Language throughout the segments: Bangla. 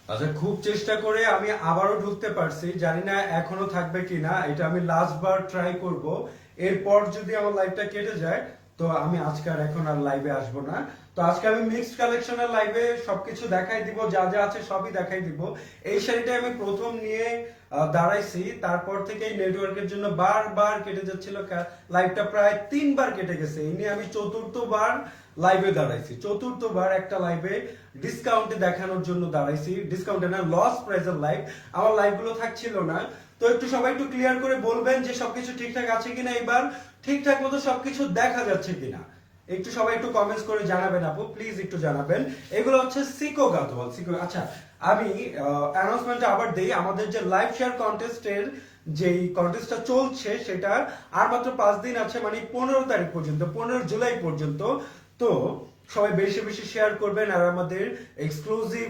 আচ্ছা, খুব চেষ্টা করে আমি আবারও ঢুকতে পারছি, জানি না এখনো থাকবে কিনা, এটা আমি লাস্ট বার ট্রাই করব। এরপর যদি আমার লাইভটা কেটে যায় তো আমি আজকে আর এখন আর লাইভে আসবো না। তো আজকে আমি মিক্সড কালেকশনের লাইভে সবকিছু দেখাই দিব, যা যা আছে সবই দেখাই দিব। এই শাড়িটা আমি প্রথম নিয়ে দাঁড়াইছি, তারপর থেকেই নেটওয়ার্কের জন্য বারবার কেটে যাচ্ছিল, লাইভটা প্রায় 3 বার কেটে গেছে। এই নিয়ে আমি চতুর্থবার লাইভে দাঁড়াইছি, চতুর্থবার একটা লাইভে ডিসকাউন্টে দেখানোর জন্য দাঁড়াইছি, ডিসকাউন্টে না, লস প্রাইসের লাইভ। আমার লাইভ গুলো থাকছিল না। তো একটু সবাই একটু ক্লিয়ার করে বলবেন যে সবকিছু ঠিকঠাক আছে কিনা, এবার ঠিকঠাক মতো সবকিছু দেখা যাচ্ছে কিনা। একটু সবাই একটু কমেন্টস করে জানাবেন আপু, প্লিজ একটু জানাবেন। এগুলো হচ্ছে সিকো গাদোয়াল, সিকো। আচ্ছা, আমি অ্যানাউন্সমেন্ট আবার দেই, আমাদের যে লাইভ শেয়ার কন্টেস্টের যেই কন্টেস্টটা চলছে সেটা আর মাত্র 5 দিন আছে, মানে 15 তারিখ পর্যন্ত, 15 জুলাই পর্যন্ত। তো সবাই বেশি বেশি শেয়ার করবেন আর আমাদের এক্সক্লুসিভ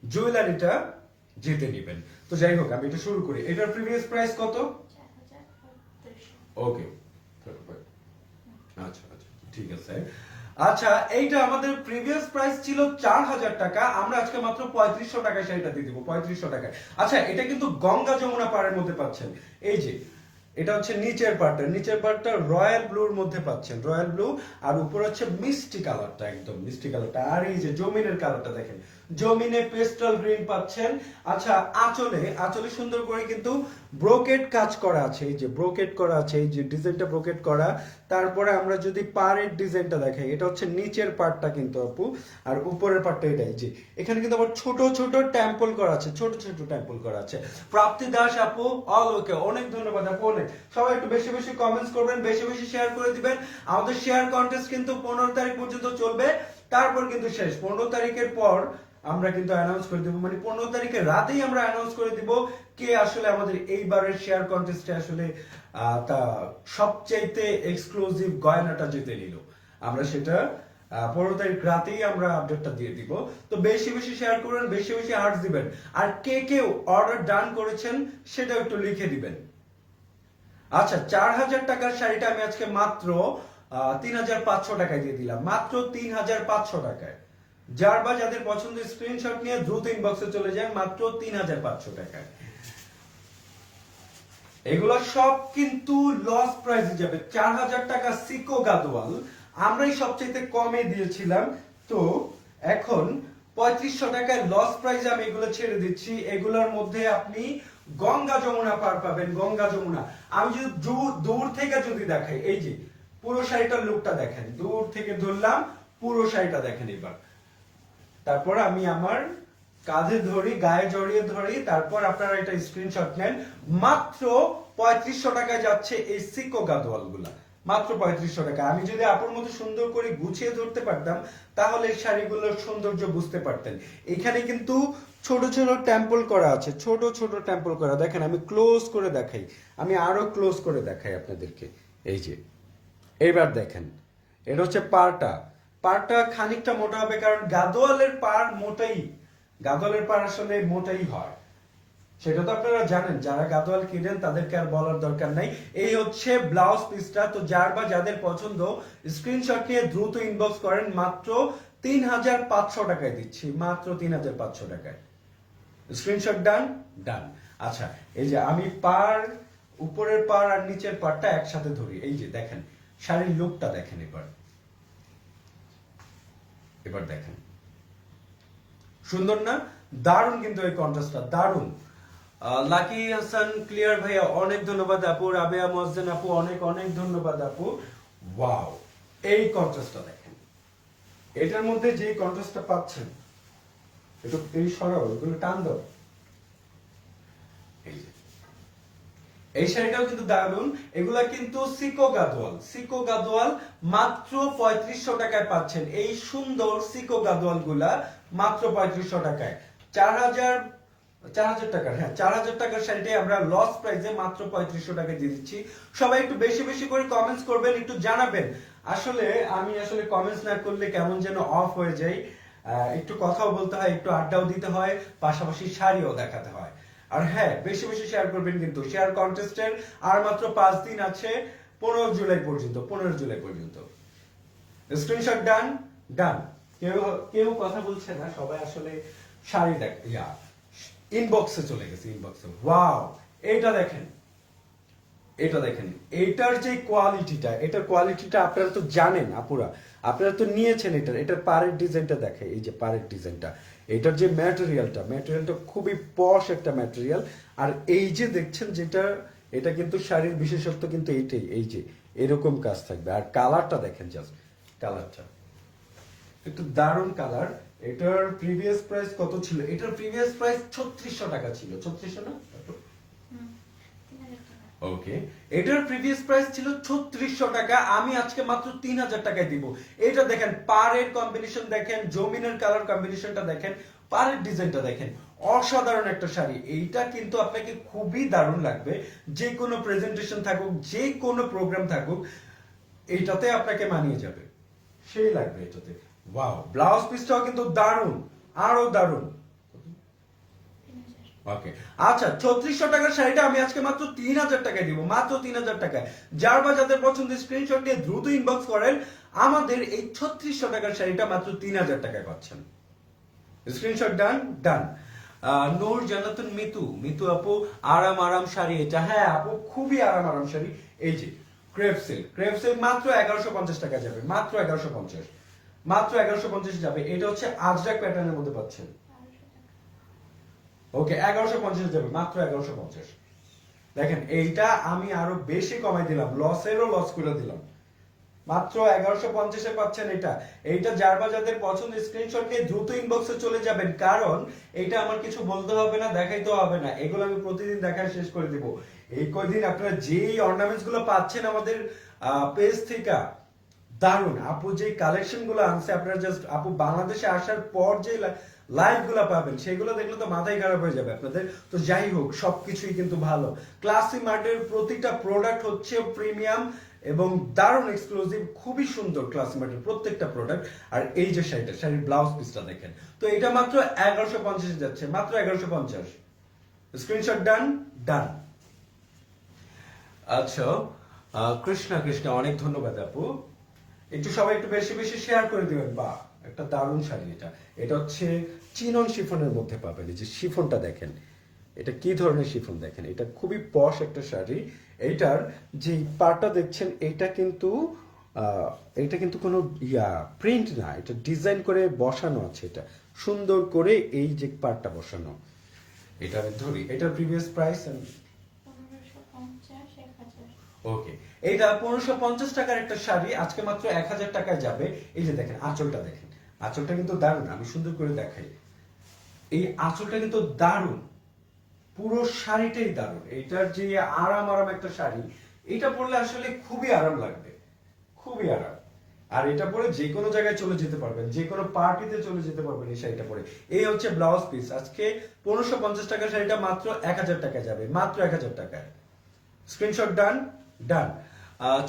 জুয়েলারিটা জিতে নেবেন। তো যাই হোক, আমি এটা শুরু করি। এটার প্রিভিয়াস প্রাইস কত? ওকে, আচ্ছা আচ্ছা, ঠিক আছে। আচ্ছা, এইটা আমাদের প্রিভিয়াস প্রাইস ছিল 4000 টাকা, আমরা আজকে মাত্র 3500 টাকায় শাড়িটা দিয়ে দিব, 3500 টাকায়। আচ্ছা, এটা কিন্তু গঙ্গা যমুনা পাড়ের মধ্যে পাচ্ছেন। এই যে এটা হচ্ছে নিচের পার্টটা, নিচের পার্টটা রয়্যাল ব্লুর মধ্যে পাচ্ছেন, রয়্যাল ব্লু। আর উপর হচ্ছে মিষ্টি কালারটা, একদম মিষ্টি কালারটা। আর এই যে জমিনের কালারটা দেখেন, জমিনে পেস্টাল গ্রিন পাচ্ছেন। আচ্ছা, আঁচলে আঁচলে সুন্দর করে কিন্তু ব্রোকেট কাজ করা আছে, এই যে ব্রোকেট করা আছে, এই যে ডিজাইনটা ব্রোকেট করা। তারপরে আমরা যদি পাড়ের ডিজাইনটা দেখাই, এটা হচ্ছে নিচের পার্টটা কিন্তু আপু, আর উপরের পার্টটা এটাই। যে এখানে কিন্তু আবার ছোট ছোট টেম্পল করা আছে, ছোট ছোট টেম্পল করা আছে। প্রাপ্তি দাস আপু, অল ওকে, অনেক ধন্যবাদ আপু, অনেক। সবাই একটু বেশি বেশি কমেন্টস করবেন, বেশি বেশি শেয়ার করে দিবেন। আমাদের শেয়ার কন্টেস্ট কিন্তু 15 তারিখ পর্যন্ত চলবে, তারপর কিন্তু শেষ। 15 তারিখের পর আমরা কিন্তু অ্যানাউন্স করে দিব, মানে 15 তারিখের রাতেই আমরা অ্যানাউন্স করে দিব কে আসলে আমাদের এইবারের শেয়ার কন্টেস্টে আসলে তা সবচাইতে এক্সক্লুসিভ গয়নাটা জিতে নিল। আমরা সেটা 15 তারিখ রাতেই আমরা আপডেটটা দিয়ে দিব। তো বেশি বেশি শেয়ার করবেন, বেশি বেশি হার্টস দিবেন। আর কে কে অর্ডার ডান করেছেন সেটা একটু লিখে দিবেন। আচ্ছা, 4000 টাকার শাড়িটা আমি আজকে মাত্র 3500 টাকায় দিয়ে দিলাম, মাত্র 3500 টাকায়। যার বা যাদের পছন্দ স্ক্রিনশট নিয়ে দ্রুত ইনবক্সে চলে যান, মাত্র 3500 টাকায়। এগুলো সব কিন্তু লস প্রাইসে যাবে। 4000 টাকা সিকো গাদোয়াল আমরাই সবচেয়ে কমে দিয়েছিলাম। তো এখন 3500 টাকায় লস প্রাইসে আমি এগুলো ছেড়ে দিচ্ছি। এগুলোর মধ্যে আপনি গঙ্গা যমুনা পার পাবেন, গঙ্গা যমুনা। আমি যদি দূর থেকে যদি দেখাই, এই যে পুরো শাড়িটার লুকটা দেখেন, দূর থেকে ধরলাম, পুরো শাড়িটা দেখেন এবার। তারপর আমি আমার কাঁধে ধরি, গায়ে জড়িয়ে ধরি, তারপর আপনারা এটা স্ক্রিনশট নেন। মাত্র 3500 টাকায় যাচ্ছে এই সিকো গাদোয়াল গুলা, মাত্র 3500 টাকা। আমি যদি আপুর মতো সুন্দর করে গুছিয়ে ধরতে পারতাম তাহলে এই শাড়িগুলোর সৌন্দর্য বুঝতে পারতেন। এখানে কিন্তু ছোট ছোট টেম্পল করা আছে, ছোট ছোট টেম্পল করা। দেখেন, আমি ক্লোজ করে দেখাই, আমি আরো ক্লোজ করে দেখাই আপনাদেরকে। এই যে এবার দেখেন, এটা হচ্ছে পাড়টা। পাড়টা খানিকটা মোটা হবে, কারণ গাদোয়ালের পাড় মোটাই, গাদোয়ালের পাড় আসলে মোটাই হয়। সেটা তো আপনারা জানেন, যারা গাদোয়াল কিনেন তাদেরকে আর বলার দরকার নাই। এই হচ্ছে ব্লাউজ পিসটা। তো যার বা যাদের পছন্দ স্ক্রিনশট নিয়ে দ্রুত ইনবক্স করেন, মাত্র 3500 টাকায় দিচ্ছি, মাত্র 3500 টাকায়। স্ক্রিনশট ডান, ডান। আচ্ছা, এই যে আমি পাড়, উপরের পাড় আর নিচের পাড়টা একসাথে ধরি। এই যে দেখেন, শাড়ির লুকটা দেখেন এবার, এবার দেখেন, সুন্দর না? দারুণ কিন্তু এই কন্ট্রাস্টটা, দারুণ। লাকি হাসান ক্লিয়ার ভাইয়া, অনেক ধন্যবাদ আপু। রাবেয়া মজদান আপু, অনেক অনেক ধন্যবাদ আপু। ওয়াও, এই কন্ট্রাস্টটা দেখেন, এটার মধ্যে যে কন্ট্রাস্টটা পাচ্ছেন, একটু এই সরাও, এগুলো টান দাও। এই যে এই শাড়িটাও কিন্তু দারুণ। এগুলা কিন্তু সিকো গাদোয়াল, সিকো গাদোয়াল মাত্র 3500 টাকায় পাচ্ছেন। এই সুন্দর সিকো গাদোয়াল গুলা মাত্র 3500 টাকায়। 4000 টাকার, হ্যাঁ 4000 টাকার শাড়িটাই আমরা লস প্রাইসে মাত্র 3500 টাকায় দিয়ে দিচ্ছি। সবাই একটু বেশি বেশি করে কমেন্টস করবেন, একটু জানাবেন। আসলে আমি আসলে কমেন্টস না করলে কেমন যেন অফ হয়ে যায়। একটু কথাও বলতে হয়, একটু আড্ডাও দিতে হয়, পাশাপাশি শাড়িও দেখাতে হয়। আর হ্যাঁ, বেশি বেশি শেয়ার করবেন কিন্তু। শেয়ার কন্টেস্টের আর মাত্র 5 দিন আছে, 15 জুলাই পর্যন্ত, 15 জুলাই পর্যন্ত। স্ক্রিনশট ডান, ডান। কেউ কেউ কথা বলছে না, সবাই আসলে শাড়ি দেখ, ইয়া ইনবক্সে চলে গেছে, ইনবক্সে। ওয়াও, এটা দেখেন, এটা দেখেন, এটার যে কোয়ালিটিটা, এটার কোয়ালিটিটা আপনারা তো জানেন আপুরা, আপনারা তো নিয়েছেন। এটার পাড়ের ডিজাইনটা দেখে, এই যে পাড়ের ডিজাইনটা, এটার যে ম্যাটেরিয়ালটা খুবই পশ একটা ম্যাটেরিয়াল। আর এই যে দেখছেন যেটা, এটা কিন্তু শাড়ির বিশেষত্ব কিন্তু এইটাই, এই যে এরকম কাজ থাকবে। আর কালারটা দেখেন, জাস্ট কালারটা একটু দারুণ কালার। এটার প্রিভিয়াস প্রাইস কত ছিল? এটার প্রিভিয়াস প্রাইস 3600 টাকা ছিল। 3600 না? ওকে, এটার প্রিভিয়াস প্রাইস ছিল 3600 টাকা। আমি আজকে মাত্র 3000 টাকায় দিব। এটা দেখেন, পাড়ের কম্বিনেশন দেখেন, জমিনের কালার কম্বিনেশনটা দেখেন, পাড়ের ডিজাইনটা দেখেন, অসাধারণ একটা শাড়ি। এইটা কিন্তু আপনাকে খুবই দারুণ লাগবে, যে কোনো প্রেজেন্টেশন থাকুক, যে কোনো প্রোগ্রাম থাকুক, এইটাতে আপনাকে মানিয়ে যাবে, সেই লাগবে এটাতে। ওয়াও, ব্লাউজ পিসটাও কিন্তু দারুণ, আরো দারুণ। ওকে, আচ্ছা, 3600 টাকার শাড়িটা আমি আজকে মাত্র 3000 টাকায় দিব, মাত্র 3000 টাকায়। যার বা যাদের পছন্দের স্ক্রিনশট নিয়ে দ্রুত ইনবক্স করেন, আমাদের এই 3600 টাকার শাড়িটা মাত্র 3000 টাকায় পাচ্ছেন। স্ক্রিনশট ডান, ডান। নূর জান্নাতুন মিতু আপু, আরাম আরাম শাড়ি এটা। হ্যাঁ আপু, খুবই আরাম শাড়ি। এই যে ক্রেপ সিল্ক মাত্র 1150 টাকা যাবে, মাত্র 1150, মাত্র 1150 যাবে। এটা হচ্ছে আজরাক প্যাটার্নের মধ্যে পাচ্ছেন। ওকে, 1150 যাবে, মাত্র 1150। দেখেন, এইটা আমি আরো বেশি কমাই দিলাম, লসেরও লস করে দিলাম। মাত্র 1150-এ পাচ্ছেন এটা। এইটা যার বা যাদের পছন্দ স্ক্রিনশট নিয়ে দ্রুত ইনবক্সে চলে যাবেন, কারণ এইটা আমার কিছু বলতে হবে না, দেখাইতে হবে না, এগুলো আমি প্রতিদিন দেখায় শেষ করে দিব। এই কয়দিন আপনারা যেই অর্নামেন্টস গুলো পাচ্ছেন আমাদের পেজ থেকে, দারুন। আপু যে কালেকশন গুলো আনছে, আপনারা জাস্ট আপু বাংলাদেশে আসার পর যে লাইভ গুলো পাবেন, সেগুলো দেখলে তো মাথায় খারাপ হয়ে যাবে আপনাদের। তো যাই হোক, সবকিছুই কিন্তু ভালো। ক্লাসি মার্টের প্রতিটা প্রোডাক্ট হচ্ছে প্রিমিয়াম এবং দারুণ এক্সক্লুসিভ, খুবই সুন্দর ক্লাসি মার্টের প্রত্যেকটা প্রোডাক্ট। আর এই যে শাড়ির ব্লাউজ পিসটা দেখেন, তো এটা মাত্র 1150 যাচ্ছে, মাত্র 1150। স্ক্রিনশট ডান, ডান। আচ্ছা, কৃষ্ণা অনেক ধন্যবাদ আপু। একটু সবাই একটু বেশি বেশি শেয়ার করে দিবেন। বা একটা দারুণ শাড়ি এটা। এটা হচ্ছে চিনন শিফনের মধ্যে পাবেন। এই যে শিফনটা দেখেন, এটা কি ধরনের শিফন দেখেন, এটা খুবই পশ একটা শাড়ি। এইটার যে পার্টটা দেখছেন, এটা কিন্তু কোনো প্রিন্ট না, এটা ডিজাইন করে বসানো আছে। এটা সুন্দর করে এই যে পার্টটা বসানো। এটা আমি ধরি, এটার প্রিভিয়াস প্রাইস ওকে, এইটা 1550 টাকার একটা শাড়ি আজকে মাত্র 1000 টাকায় যাবে। এই যে দেখেন, আঁচলটা দেখেন, আঁচলটা কিন্তু দারুণ। আমি সুন্দর করে দেখাই, এই আঁচলটা কিন্তু দারুণ, পুরো শাড়িটাই দারুণ। এইটার যে আরাম একটা শাড়ি, এটা পরলে আসলে খুবই আরাম লাগবে, খুবই আরাম। আর এটা পরে যে কোনো জায়গায় চলে যেতে পারবেন, যে কোনো পার্টিতে চলে যেতে পারবেন এই শাড়িটা পরে। এই হচ্ছে ব্লাউজ পিস। আজকে 1550 টাকার শাড়িটা মাত্র 1000 টাকায় যাবে, মাত্র 1000 টাকায়। স্ক্রিনশট ডান, ডান।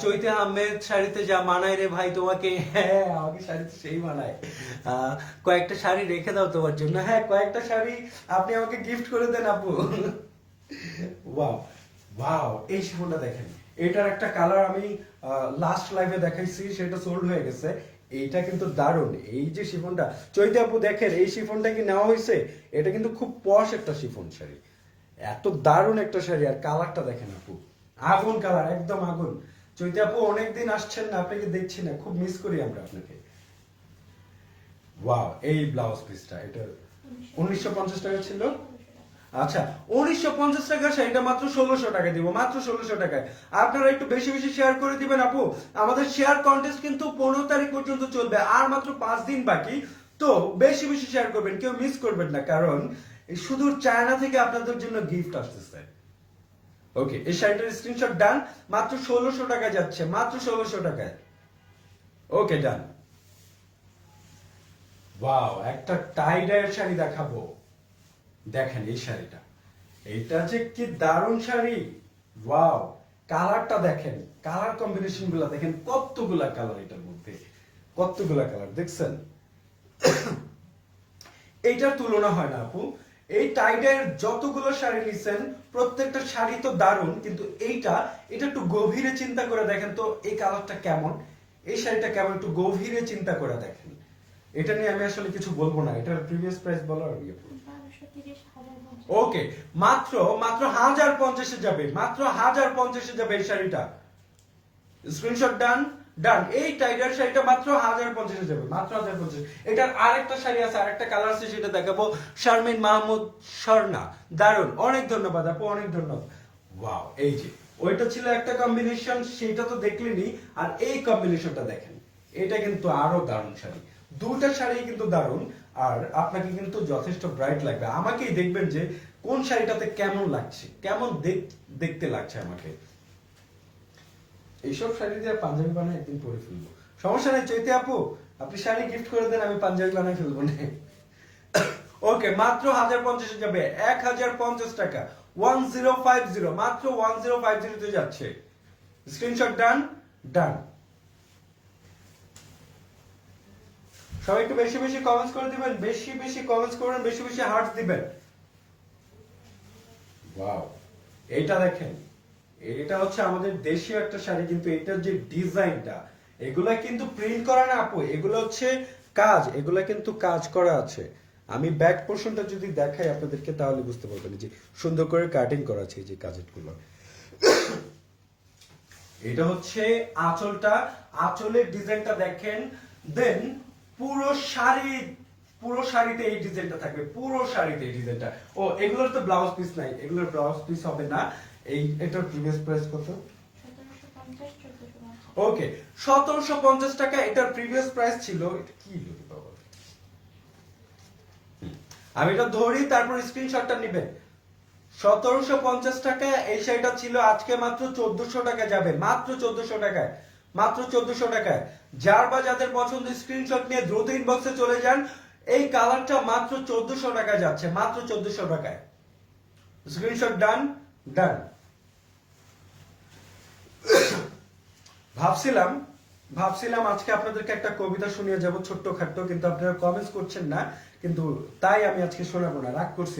চৈতে আহমেদ, শাড়িতে যা মানায় রে ভাই তোমাকে। হ্যাঁ, আমাকে শাড়িতে সেই মানায়। কয়েকটা শাড়ি রেখে দাও তোমার জন্য। হ্যাঁ, কয়েকটা শাড়ি আপনি আমাকে গিফট করে দেন আপু। ওয়াও ওয়াও, এই শিফনটা দেখেন, এটার একটা কালার আমি লাস্ট লাইভে দেখাইছি, সেটা সোল্ড হয়ে গেছে। এইটা কিন্তু দারুণ। এই যে শিফনটা, চৈতে আপু দেখেন, এই শিফনটা কি নেওয়া হয়েছে? এটা কিন্তু খুব পশ একটা শিফন শাড়ি, এত দারুণ একটা শাড়ি। আর কালারটা দেখেন আপু, আগুন কালার, একদম আগুন। চৈতে আপু অনেকদিন আসছেন না, আপনাকে দেখছি না, খুব মিস করি আমরা আপনাকে। ওয়াও, এই ব্লাউজ পিসটা, এটা 1950 টাকা ছিল। আচ্ছা, 1950 টাকা শাড়িটা মাত্র 1600 টাকা দিব, মাত্র 1600 টাকায়। আপনারা একটু বেশি বেশি শেয়ার করে দিবেন আপু। আমাদের শেয়ার কন্টেস্ট কিন্তু 15 তারিখ পর্যন্ত চলবে, আর মাত্র 5 দিন বাকি। তো বেশি বেশি শেয়ার করবেন, কেউ মিস করবেন না, কারণ সুদূর চায়না থেকে আপনাদের জন্য গিফট আসতেছে। ওকে, এই শাড়িটার স্ক্রিনশট ডান, মাত্র 1600 টাকা যাচ্ছে, মাত্র 1600 টাকায়। ওকে, ডান। ওয়াও, একটা টাই ডাইয়ের শাড়ি দেখাবো। দেখেন এই শাড়িটা, এইটা যে কি দারুণ শাড়ি। ওয়াও, কালারটা দেখেন, কালার কম্বিনেশন গুলা দেখেন, কতগুলা কালার এটার মধ্যে, কতগুলা কালার দেখছেন। এইটার তুলনা হয় না আপু। এই টাইডের যতগুলো শাড়ি নিছেন, প্রত্যেকটা শাড়ি তো দারুণ, কিন্তু এটা একটু গভীরে চিন্তা করে দেখেন তো, এই কালারটা কেমন, এই শাড়িটা কেমন, একটু গভীরে চিন্তা করে দেখেন। এটা নিয়ে আমি আসলে কিছু বলবো না। এটার প্রিভিয়াস প্রাইস বলো আর ওকে, মাত্র মাত্র 1050 যাবে, মাত্র 1050 যাবে এই শাড়িটা। স্ক্রিনশট ডান ডান। এই টাইগার শাড়িটা মাত্র 1050 যাবে, মাত্র 1050। এটার আরেকটা শাড়ি আছে, আরেকটা কালার আছে, সেটা দেখাবো। শারমিন মাহমুদ স্বর্ণা, দারুন, অনেক ধন্যবাদ আপু, অনেক ধন্যবাদ। ওয়াও, এই যে ওইটা ছিল একটা কম্বিনেশন, সেটা তো দেখলেনি। আর এই কম্বিনেশনটা দেখেন, এটা কিন্তু আরো দারুণ শাড়ি। দুটা শাড়ি কিন্তু দারুণ। আর আপনাকে কিন্তু যথেষ্ট ব্রাইট লাগবে। আমাকেই দেখবেন যে কোন শাড়িটাতে কেমন লাগছে, কেমন দেখতে লাগছে আমাকে। এইসব শাড়ি দিয়ে পাঞ্জাবি বানায় একদিন পরে ফেলবো, সমস্যা নেই। চৈতে আপু, আপনি শাড়ি গিফট করে দেন, আমি পাঞ্জাবি বানায় ফেলবো না। ওকে, মাত্র 1050 যাবে, 1050 টাকা, 1050, মাত্র 1050 তে যাচ্ছে। স্ক্রিনশট ডান ডান। সবাই একটু বেশি বেশি কমেন্টস করে দিবেন, বেশি বেশি কমেন্টস করবেন, বেশি বেশি হার্টস দিবেন। ওয়াও, এইটা দেখেন, এটা হচ্ছে আমাদের দেশীয় একটা শাড়ি, কিন্তু এটার যে ডিজাইনটা, এগুলা কিন্তু প্রিন্ট করা না আপু, এগুলো হচ্ছে কাজ, এগুলা কিন্তু কাজ করা আছে। আমি ব্যাক পোর্শনটা যদি দেখাই আপনাদেরকে, তাহলে বুঝতে পারবেন যে সুন্দর করে কাটিং করা আছে এই যে কাজেরগুলো। এটা হচ্ছে আঁচলটা, আঁচলের ডিজাইনটা দেখেন। দেন পুরো শাড়ি, পুরো শাড়িতে এই ডিজাইনটা থাকবে, পুরো শাড়িতে এই ডিজাইনটা। ও, এগুলোর তো ব্লাউজ পিস নাই, এগুলোর ব্লাউজ পিস হবে না। এই এটার প্রিভিয়াস প্রাইস কত? ওকে, 1750 টাকা এটার প্রিভিয়াস প্রাইস ছিল। এটা কি লোক বাবা, আমি এটা ধরি, তারপর স্ক্রিনশটটা নেবেন। 1750 টাকা এই শাড়িটা ছিল, আজকে মাত্র 1400 টাকা যাবে, মাত্র 1400 টাকায়, মাত্র 1400 টাকায়। যার বা যাদের পছন্দ স্ক্রিনশট নিয়ে দ্রুত ইনবক্সে চলে যান। এই কালারটা মাত্র 1400 টাকায় যাচ্ছে, মাত্র 1400 টাকায়। স্ক্রিনশট ডান ডান। ভাবছিলাম আজকে আপনাদেরকে একটা কবিতা শুনিয়ে যাব, ছোট্ট খাট্ট, কিন্তু আপনারা কমেন্টস করছেন না, কিন্তু তাই আমি আজকে শোনাবো না। রাগ করছি,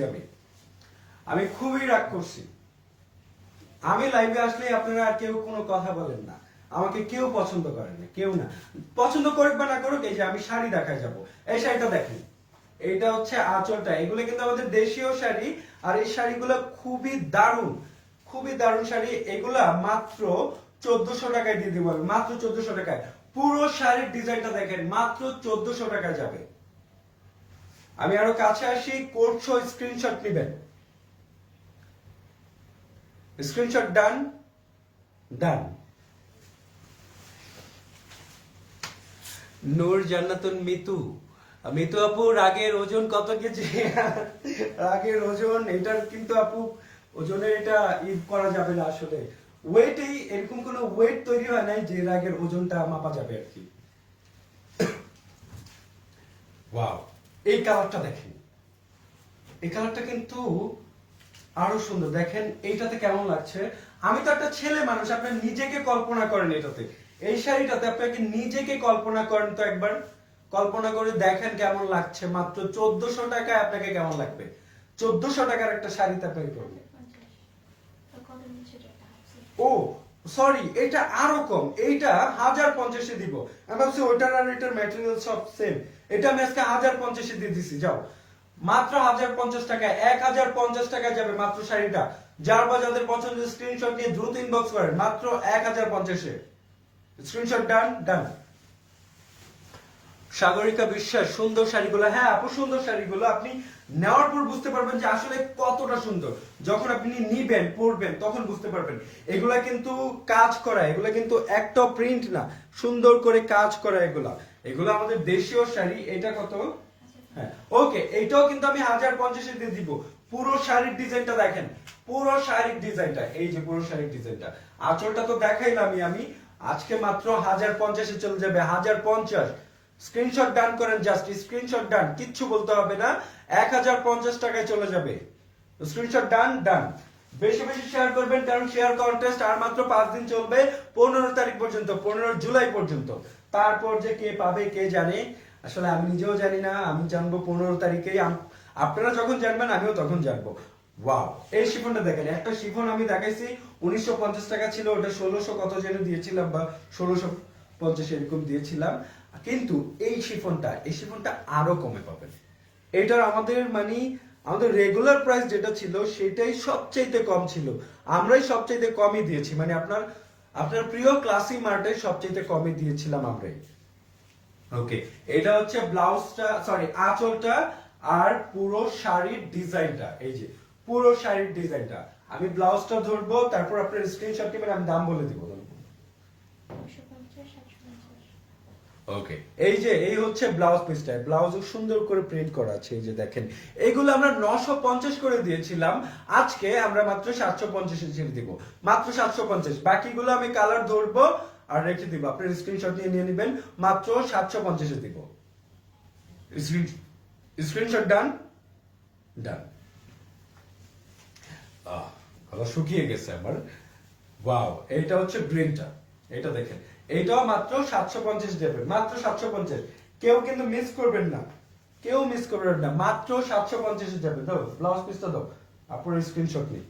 আমি খুবই রাগ করছি। আমি লাইভে আসলে আপনারা আর কেউ কোনো কথা বলেন না, আমাকে কেউ পছন্দ করেন না, কেউ না। পছন্দ করুক বা না করুক, এই যে আমি শাড়ি দেখায় যাব। এই শাড়িটা দেখেন, এইটা হচ্ছে আঁচলটা। এগুলো কিন্তু আমাদের দেশীয় শাড়ি, আর এই শাড়িগুলো খুবই দারুণ, খুবই দারুণ শাড়ি। এগুলা মাত্র 1400 টাকায় দিয়ে দিব, মাত্র 1400 টাকায়। পুরো শাড়ির ডিজাইনটা দেখেন, মাত্র 1400 টাকায় যাবে। আমি আরো কাছে আসি, করছো স্ক্রিনশট নেবেন। স্ক্রিনশট ডান ডান। নূর জান্নাতুন মিতু, মিতু আপু, রাগের ওজন কত কেজি? রাগের ওজন এটার কিন্তু আপু, ওজনের এটা ঈদ করা যাবে না আসলে। ওয়েটেই এরকম কোনো ওয়েট তৈরি হয় নাই যে রাগের ওজনটা মাপা যাবে আর কি। ওয়াও, এই কালারটা দেখেন, এই কালারটা কিন্তু আরো সুন্দর। দেখেন এইটাতে কেমন লাগছে। আমি তো একটা ছেলে মানুষ, আপনি নিজেকে কল্পনা করেন এটাতে, এই শাড়িটাতে আপনাকে নিজেকে কল্পনা করেন তো একবার, কল্পনা করে দেখেন কেমন লাগছে। মাত্র 1400 টাকায় আপনাকে কেমন লাগবে? 1400 টাকার একটা শাড়িতে আপনাকে পড়বে। ও সরি, এটা আরো কম, এইটা 1050 দিব। আমি ভাবছি ওইটার আর এটার ম্যাটেরিয়াল সব সেম, এটা আমি আজকে 1050 দিয়ে দিছি। যাও, মাত্র 1050 টাকায়, 1050 টাকায় যাবে মাত্র শাড়িটা। যার বা যাদের পছন্দ স্ক্রিনশট নিয়ে দ্রুত ইনবক্স করেন, মাত্র 1050 স্ক্রিনশট ডান ডান। সাগরিকা বিশ্বাস, সুন্দর শাড়িগুলো। হ্যাঁ আপু, সুন্দর শাড়িগুলো আপনি নেওয়ার পর বুঝতে পারবেন যে আসলে কতটা সুন্দর। যখন আপনি নিবেন, পরবেন, তখন বুঝতে পারবেন। এগুলা কিন্তু কাজ করা, এগুলা কিন্তু একটা প্রিন্ট না, সুন্দর করে কাজ করা এগুলা। এগুলো আমাদের দেশীয় শাড়ি। এটা কত? হ্যাঁ ওকে, এইটাও কিন্তু আমি 1050 দিয়ে দিব। পুরো শাড়ির ডিজাইনটা দেখেন, পুরো শাড়ির ডিজাইনটা, এই যে পুরো শাড়ির ডিজাইনটা। আঁচলটা তো দেখাইলামই আমি। আজকে মাত্র 1050 চলে যাবে, 1050। স্ক্রিনশট ডান করেন, জাস্ট স্ক্রিনশট ডান, কিচ্ছু বলতে হবে না। 1050 টাকায় চলে যাবে। স্ক্রিনশট ডান ডান। বেশি বেশি শেয়ার করবেন, কারণ শেয়ার কন্টেস্ট আর মাত্র 5 দিন চলবে, 15 তারিখ পর্যন্ত, 15 জুলাই পর্যন্ত। তারপর যে কে পাবে কে জানে, আসলে আমি নিজেও জানি না। আমি জানবো 15 তারিখেই। আপনারা যখন জানবেন আমিও তখন জানবো। ওয়াও, এই শিফনটা দেখেন। একটা শিফন আমি দেখাইছি 1950 টাকা ছিল, ওটা 1600 কত যেন দিয়েছিলাম, বা 1650 এরকম দিয়েছিলাম। কিন্তু এই শিফনটা আরো কমে পাবেন। এটার আমাদের মানে আমাদের রেগুলার প্রাইস যেটা ছিল সেটাই সবচাইতে কম ছিল, আমরাই সবচাইতে কমই দিয়েছি, মানে আপনার আপনার প্রিয় ক্লাসি মার্টে সবচাইতে কমই দিয়েছিলাম আমরাই। ওকে, এটা হচ্ছে ব্লাউজটা, সরি আঁচলটা আর পুরো শাড়ির ডিজাইনটা। এই যে পুরো শাড়ির ডিজাইনটা, আমি ব্লাউজটা ধরবো, তারপর আপনার স্ক্রিনশট নেবেন, আমি দাম বলে দিব। ওকে, এই যে এই হচ্ছে ব্লাউজ পিসটা, ব্লাউজ সুন্দর করে প্রিন্ট করা আছে, এই যে দেখেন। এগুলো আমরা 950 করে দিয়েছিলাম, আজকে আমরা মাত্র 750 এ ছেড়ে দিব, মাত্র 750। বাকিগুলো আমি কালার ধরবো আর রেখে দিব, আপনার স্ক্রিনশট নিয়ে নেবেন, মাত্র 750 এ দিব। স্ক্রিনশট ডান, ডান। গলা শুকিয়ে গেছে আমার। ওয়াও, এইটা হচ্ছে গ্রিনটা, এটা দেখেন, এইটাও মাত্র 750 দেবেন, মাত্র 750। কেউ কিন্তু মিস করবেন না, কেউ মিস করবেন না, মাত্র 750 যাবে। দাও ব্লাউজ পিসটা দাও, আপনার স্ক্রিনশট নিই।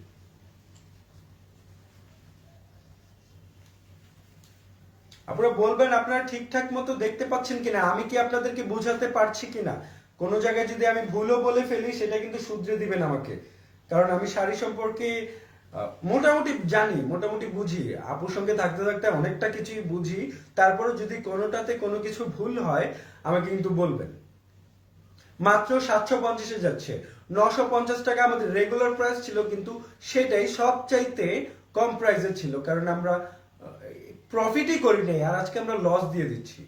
আপনারা বলবেন আপনারা ঠিকঠাক মতো দেখতে পাচ্ছেন কিনা, আমি কি আপনাদেরকে বোঝাতে পারছি কিনা। কোনো জায়গায় যদি আমি ভুলও বলে ফেলি সেটা কিন্তু শুধরে দিবেন আমাকে, কারণ আমি শাড়ি সম্পর্কে মোটামুটি জানি, মোটামুটি বুঝি, আপুর সঙ্গে থাকতে থাকতে অনেকটা কিছুই বুঝি। তারপরে যদি কোনোটাতে কোনো কিছু ভুল হয় আমাকে কিন্তু বলবেন। মাত্র 750 যাচ্ছে, 950 টাকা আমাদের রেগুলার প্রাইস ছিল, কিন্তু সেটাই সবচাইতে কম প্রাইসে ছিল, কারণ আমরা প্রফিটই করি নাই, আর আজকে আমরা লস দিয়ে দিচ্ছি।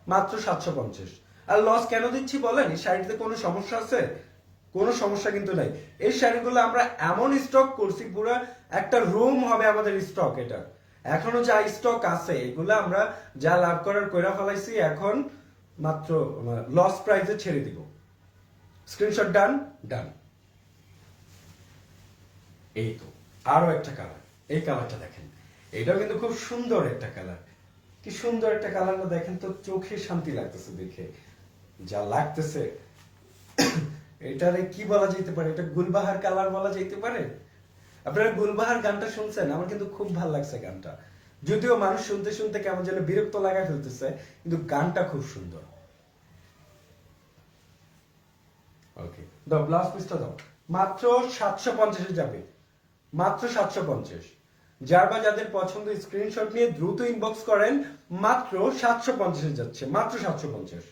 মাত্র 750। আর লস কেন দিচ্ছি বলেন, এই শাড়িতে কোনো সমস্যা আছে? কোনো সমস্যা কিন্তু নাই। এই শাড়িগুলো আমরা এমন স্টক করছি, পুরো একটা রুম হবে আমাদের স্টক। এটা এখনো যা স্টক আছে এগুলো আমরা যা লাভ করার কইরা ফেলাইছি, এখন মাত্র লস প্রাইসে ছেড়ে দিব। স্ক্রিনশট ডান, ডান। এই তো আরো একটা কালার, এই কালারটা দেখেন, এটাও কিন্তু খুব সুন্দর একটা কালার। কি সুন্দর একটা কালার না, দেখেন তো, চোখে শান্তি লাগতেছে দেখে, যা লাগতেছে। এটারে কি বলা যেতে পারে, এটা গুলবাহার কালার বলা যেতে পারে। আপনারা গুলবাহার গানটা শুনছেন? আমার কিন্তু খুব ভালো লাগছে গানটা, যদিও মানুষ শুনতে শুনতে কেমন যেন বিরক্ত লাগা ফেলতেছে, কিন্তু গানটা খুব সুন্দর। ওকে, দাও ব্লাউজ পিসটা দাও, মাত্র 750 যাবে, মাত্র 750। যার বা যাদের পছন্দ স্ক্রিনশট নিয়ে দ্রুত ইনবক্স করেন, মাত্র 750 যাচ্ছে, মাত্র 750।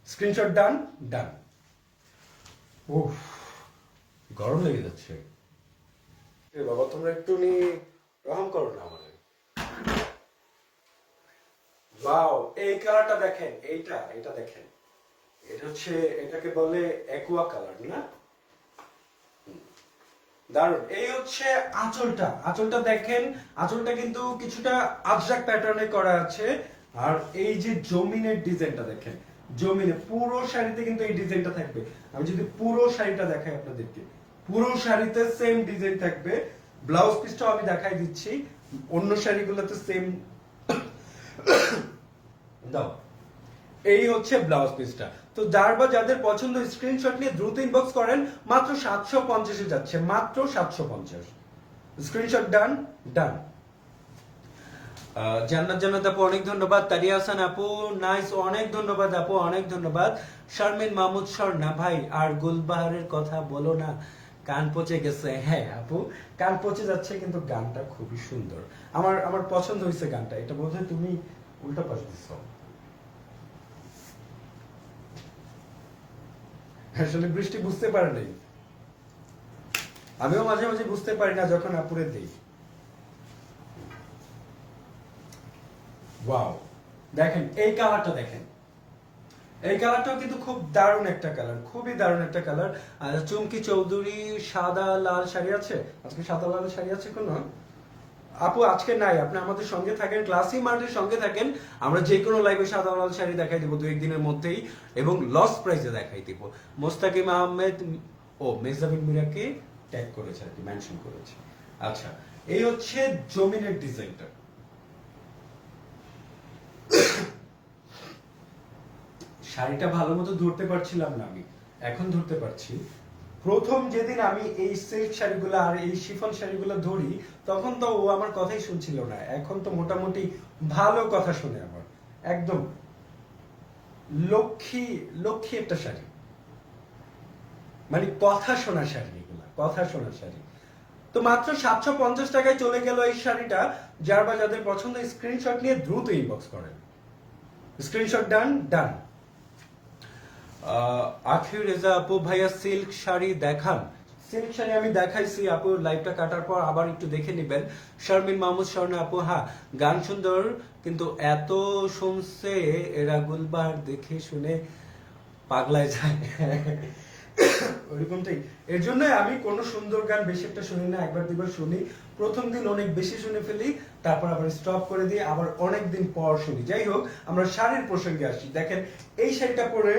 স্ক্রিনশট ডান, ডান। উফ, গরম লেগে যাচ্ছে। বাবা তোমরা একটু রহম করো না আমাদের। ওয়াও, এই কালারটা দেখেন, এইটা এটা দেখেন, এটা হচ্ছে, এটাকে বলে অ্যাকুয়া কালার না? দারুন। এই হচ্ছে আঁচলটা, আঁচলটা দেখেন, আঁচলটা কিন্তু কিছুটা আজরাক প্যাটার্নে করা আছে। আর এই যে জমিনের ডিজাইনটা দেখেন, জমিনে পুরো শাড়িতে কিন্তু এই ডিজাইনটা থাকবে। আমি যদি পুরো শাড়িটা দেখাই আপনাদেরকে, পুরো শাড়িতে সেম ডিজাইন থাকবে। ব্লাউজ পিসটাও আমি দেখাই দিচ্ছি, অন্য শাড়িগুলোতে সেম। দাও, এই হচ্ছে ব্লাউজ পিসটা। তো যার বা যাদের পছন্দ স্ক্রিনশট নিয়ে দ্রুত ইনবক্স করেন, মাত্র 750 যাচ্ছে, মাত্র 750। স্ক্রিনশট ডান, ডান। জান্নাত জান্নাত আপু অনেক ধন্যবাদ, তারিয়া হাসান আপু নাইস, অনেক ধন্যবাদ আপু, অনেক ধন্যবাদ। শারমিন মাহমুদ স্বর্ণা ভাই, আর গুলবাহারের কথা বলো না, কান পচে গেছে। হ্যাঁ আপু, কান পচে যাচ্ছে, কিন্তু গানটা খুবই সুন্দর, আমার আমার পছন্দ হয়েছে গানটা। এটা বোধহয় তুমি উল্টা পাশ দিচ্ছ, আসলে বৃষ্টি বুঝতে পারে নাই, আমিও মাঝে মাঝে বুঝতে পারি না যখন আপুরে দেই। ওয়াও, দেখেন এই কালারটা দেখেন, এই কালারটাও কিন্তু খুব দারুণ একটা কালার, খুবই দারুণ একটা কালার। চুমকি চৌধুরী সাদা লাল শাড়ি আছে আজকে, সাদা লাল শাড়ি আছে কোন আপু? আজকে নাই, আপনি আমাদের সঙ্গে থাকেন, ক্লাসি মার্টের সঙ্গে থাকেন, আমরা যে কোনো লাইভে সাদা লাল শাড়ি দেখাই দিব 2-1 দিনের মধ্যেই, এবং লস প্রাইসে দেখাই দিব। মোস্তাকিম আহমেদ ও মেজাবিন মিরাকে ট্যাগ করেছে আর কি, মেনশন করেছে। আচ্ছা, এই হচ্ছে জমিনের ডিজাইনটা। শাড়িটা ভালো মতো ধরতে পারছিলাম না আমি, এখন ধরতে পারছি। প্রথম যেদিন আমি এই সিল্ক শাড়িগুলো আর এই শিফন শাড়িগুলো ধরি, তখন তো ও আমার কথাই শুনছিল না, এখন তো মোটামুটি ভালো কথা শুনে আমার, একদম লক্ষ্মী লক্ষ্মী একটা শাড়ি। মানে কথা শোনা শাড়ি, এগুলা কথা শোনা শাড়ি। তো মাত্র 750 টাকায় চলে গেল এই শাড়িটা। যার বা যাদের পছন্দ স্ক্রিনশট নিয়ে দ্রুত ইনবক্স করেন। স্ক্রিনশট ডান ডান। আখি রেজা আপু ভাইয়া সিল্ক শাড়ি দেখান। সিল্ক শাড়ি আমি দেখাইছি আপু, লাইভটা কাটার পর আবার একটু দেখে নেবেন। শারমিন মাহমুদ স্বর্ণা আপু, হ্যাঁ গান সুন্দর, কিন্তু এত শুনছে এরা গুলবার দেখে শুনে পাগলায় যায়। ওইরকমটাই। এর জন্য আমি কোনো সুন্দর গান বেশি একটা শুনি না, একবার দুবার শুনি, প্রথম দিন অনেক বেশি শুনে ফেলি, তারপর আবার স্টপ করে দিই, আবার অনেক দিন পর শুনি। যাই হোক, আমরা শাড়ির প্রসঙ্গে আসি। দেখেন এই শাড়িটা পরে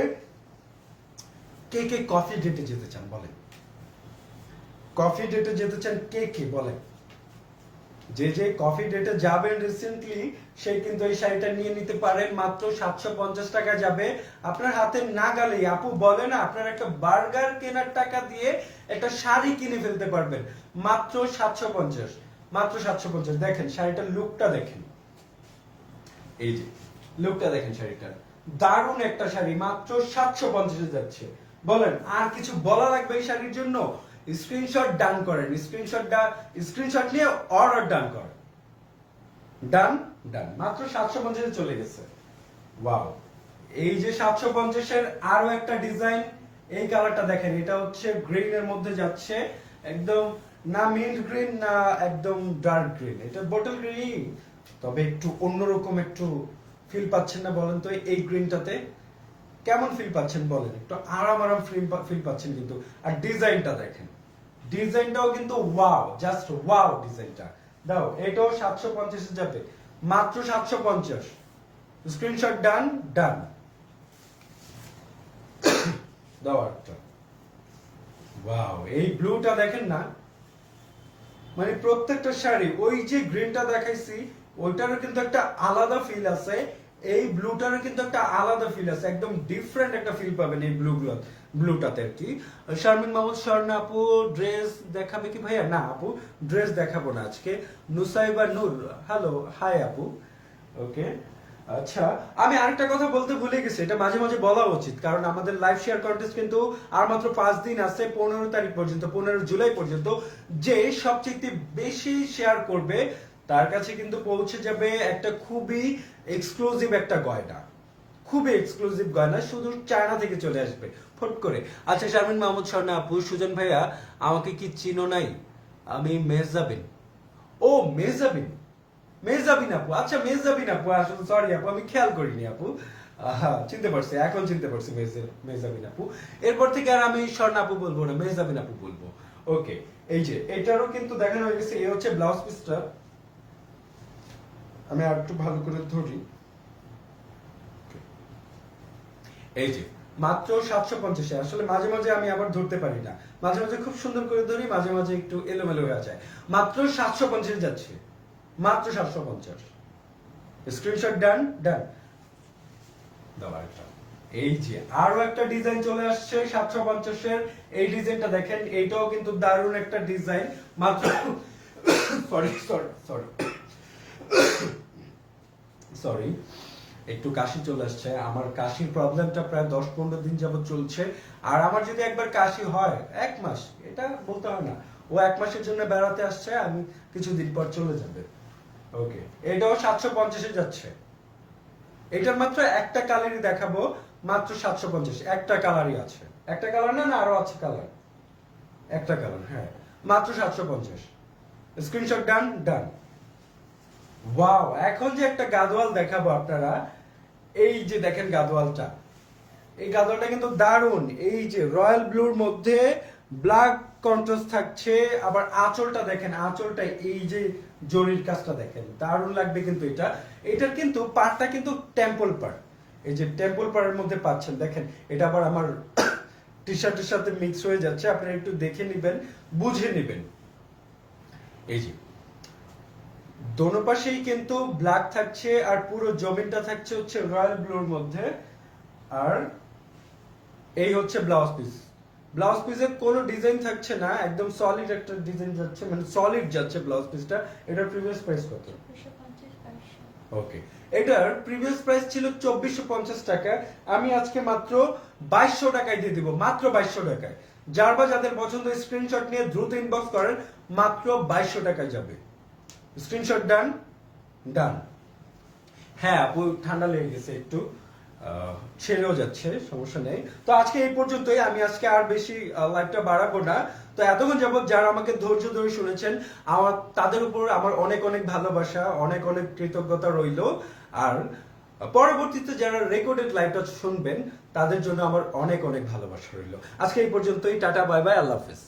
কে কে কফি ডেটে যেতে চান বলেন? কফি ডেটে যেতে চান কে কে বলেন? যে যে কফি ডেটে যাবেন রিসেন্টলি, সে কিন্তু এই শাড়িটা নিয়ে নিতে পারেন। মাত্র 750 টাকা যাবে আপনার হাতে নাগালেই। আপু বলে না, আপনার একটা বার্গার কেনার টাকা দিয়ে একটা শাড়ি কিনে ফেলতে পারবেন। মাত্র 750, মাত্র 750। দেখেন শাড়িটার লুকটা দেখেন, এই যে লুকটা দেখেন শাড়িটার, দারুণ একটা শাড়ি, মাত্র 750 যাচ্ছে। বলেন আর কিছু বলা লাগবে এই শাড়ির জন্য? স্ক্রিনশট ডান করেন, স্ক্রিনশট নিয়ে অর্ডার ডান করেন। ডান ডান, মাত্র 750 চলে গেছে। ওয়াও, এই যে 750 এর আরো একটা ডিজাইন, এই কালারটা দেখেন, এটা হচ্ছে গ্রিন এর মধ্যে যাচ্ছে, একদম না মিন্ট গ্রিন না একদম ডার্ক গ্রিন, এটা বটল গ্রিন, তবে একটু অন্যরকম একটু ফিল পাচ্ছেন না বলেন তো? এই গ্রিনটাতে কেমন ফিল পাচ্ছেন বলেন? একটু আরাম আরাম ফিল পাচ্ছেন কিন্তু। আর ডিজাইনটা দেখেন, ডিজাইনটাও কিন্তু ওয়াও, জাস্ট ওয়াও ডিজাইনটা। দাও, এটাও 750 এ যাবে, মাত্র 750। স্ক্রিনশট ডান ডান। দাও একটা। ওয়াও, এই ব্লুটা দেখেন না, মানে প্রত্যেকটা শাড়ি, ওই যে গ্রিনটা দেখাইছি ওইটারও কিন্তু একটা আলাদা ফিল আছে, এই ব্লুটারও কিন্তু একটা আলাদা ফিল আছে, একদম ডিফারেন্ট একটা ফিল পাবেন এই ব্লুটাতে আর কি। শারমিন মাহমুদ স্বর্ণা আপু ড্রেস দেখাবে কি ভাইয়া? না আপু, ড্রেস দেখাবো না আজকে। নুসাইবা নূর, হ্যালো, হাই আপু। ওকে, আচ্ছা আমি আরেকটা কথা বলতে ভুলে গেছি, এটা মাঝে মাঝে বলা উচিত, কারণ আমাদের লাইভ শেয়ার কন্টেস্ট কিন্তু আর মাত্র 5 দিন আছে, 15 তারিখ পর্যন্ত, 15 জুলাই পর্যন্ত। যে সবচেয়ে বেশি শেয়ার করবে তার কাছে কিন্তু পৌঁছে যাবে একটা খুবই এক্সক্লুসিভ একটা গয়না, খুবই এক্সক্লুসিভ গয়না, শুধু চায়না থেকে চলে আসবে ফট করে। আচ্ছা শারমিন মাহমুদ স্বর্ণা আপু, সুজন ভাইয়া আমাকে কি চিনো নাই? আমি মেহজাবিন। ও মেহজাবিন, মেহজাবিন আপু, আচ্ছা মেহজাবিন আপু, আসলে সরি আপু, আমি খেয়াল করিনি আপু। চিনতে পারছি, এখন চিনতে পারছি মেহজাবিন আপু। এরপর থেকে আর আমি স্বর্ণা আপু বলবো না, মেহজাবিন আপু বলবো। ওকে, এই যে এটারও কিন্তু দেখানো হয়ে গেছে, এই হচ্ছে ব্লাউজ পিসটা, আমি আর একটু ভালো করে ধরি। এই যে মাত্র 750। আসলে মাঝে মাঝে আমি আবার ধরতে পারি না, মাঝে মাঝে খুব সুন্দর করে ধরি, মাঝে মাঝে একটু এলোমেলো হয়ে যায়। মাত্র 750 যাচ্ছে, মাত্র 750। স্ক্রিনশট ডান ডান। এই যে আরো একটা ডিজাইন চলে আসছে 750 এর, এই ডিজাইনটা দেখেন, এইটাও কিন্তু দারুণ একটা ডিজাইন, মাত্র সরি সরি সরি সরি একটু কাশি চলে আসছে। আমার কাশির প্রবলেমটা প্রায় 10-15 দিন যাবত চলছে। আর আমার যদি একবার কাশি হয় 1 মাস, এটা বলতে হয় না, ও 1 মাসের জন্য বেড়াতে আসছে, আমি কিছুদিন পর চলে যাবে। ওকে, এটাও 750 এ যাচ্ছে। এটার মাত্র একটা কালারই দেখাবো, মাত্র 750, একটা কালারই আছে, একটা কালার না, না আরো আছে কালার, একটা কালার, হ্যাঁ, মাত্র 750। স্ক্রিনশট ডান ডান। ওয়াও, এখন যে একটা গাদোয়াল দেখাবো আপনারা, এই যে দেখেন গাদোয়ালটা, এই গাদোয়ালটা কিন্তু দারুণ, এই যে রয়্যাল ব্লুর মধ্যে ব্ল্যাক কন্ট্রাস্ট থাকছে, আবার আঁচলটা দেখেন, আঁচলটা এই যে জরির কাজটা দেখেন, দারুণ লাগবে কিন্তু এটা। এটার কিন্তু পাড়টা কিন্তু টেম্পল পাড়, এই যে টেম্পল পাড়ের মধ্যে পাচ্ছেন, দেখেন এটা আবার আমার টি শার্টের সাথে মিক্স হয়ে যাচ্ছে, আপনারা একটু দেখে নেবেন, বুঝে নেবেন। এই যে দোনো পাশেই কিন্তু ব্ল্যাক থাকছে, আর পুরো জমিনটা থাকছে হচ্ছে রয়্যাল ব্লুর মধ্যে। আর এই হচ্ছে ব্লাউজ পিস, ব্লাউজ পিসের কোনো ডিজাইন থাকছে না, একদম সলিড একটা ডিজাইন যাচ্ছে, মানে সলিড যাচ্ছে ব্লাউজ পিসটা। এটার প্রিভিয়াস প্রাইস কত? ওকে, এটার প্রিভিয়াস প্রাইস ছিল 2450 টাকা, আমি আজকে মাত্র 2200 টাকায় দিয়ে দিব, মাত্র 2200 টাকায়। যার বা যাদের পছন্দ স্ক্রিনশট নিয়ে দ্রুত ইনবক্স করেন, মাত্র 2200 টাকায় যাবে। স্ক্রিনশট ডান ডান। হ্যাঁ আপু ঠান্ডা লেগে গেছে একটু, ছেড়েও যাচ্ছে, সমস্যা নেই। তো আজকে এই পর্যন্তই, আমি আজকে আর বেশি লাইভটা বাড়াবো না। তো এতক্ষণ যাবত যারা আমাকে ধৈর্য ধরে শুনেছেন, আমার তাদের উপর আমার অনেক অনেক ভালোবাসা, অনেক অনেক কৃতজ্ঞতা রইলো। আর পরবর্তীতে যারা রেকর্ডেড লাইভটা শুনবেন তাদের জন্য আমার অনেক অনেক ভালোবাসা রইলো। আজকে এই পর্যন্তই, টাটা বাই বাই, আল্লাহ হাফেজ।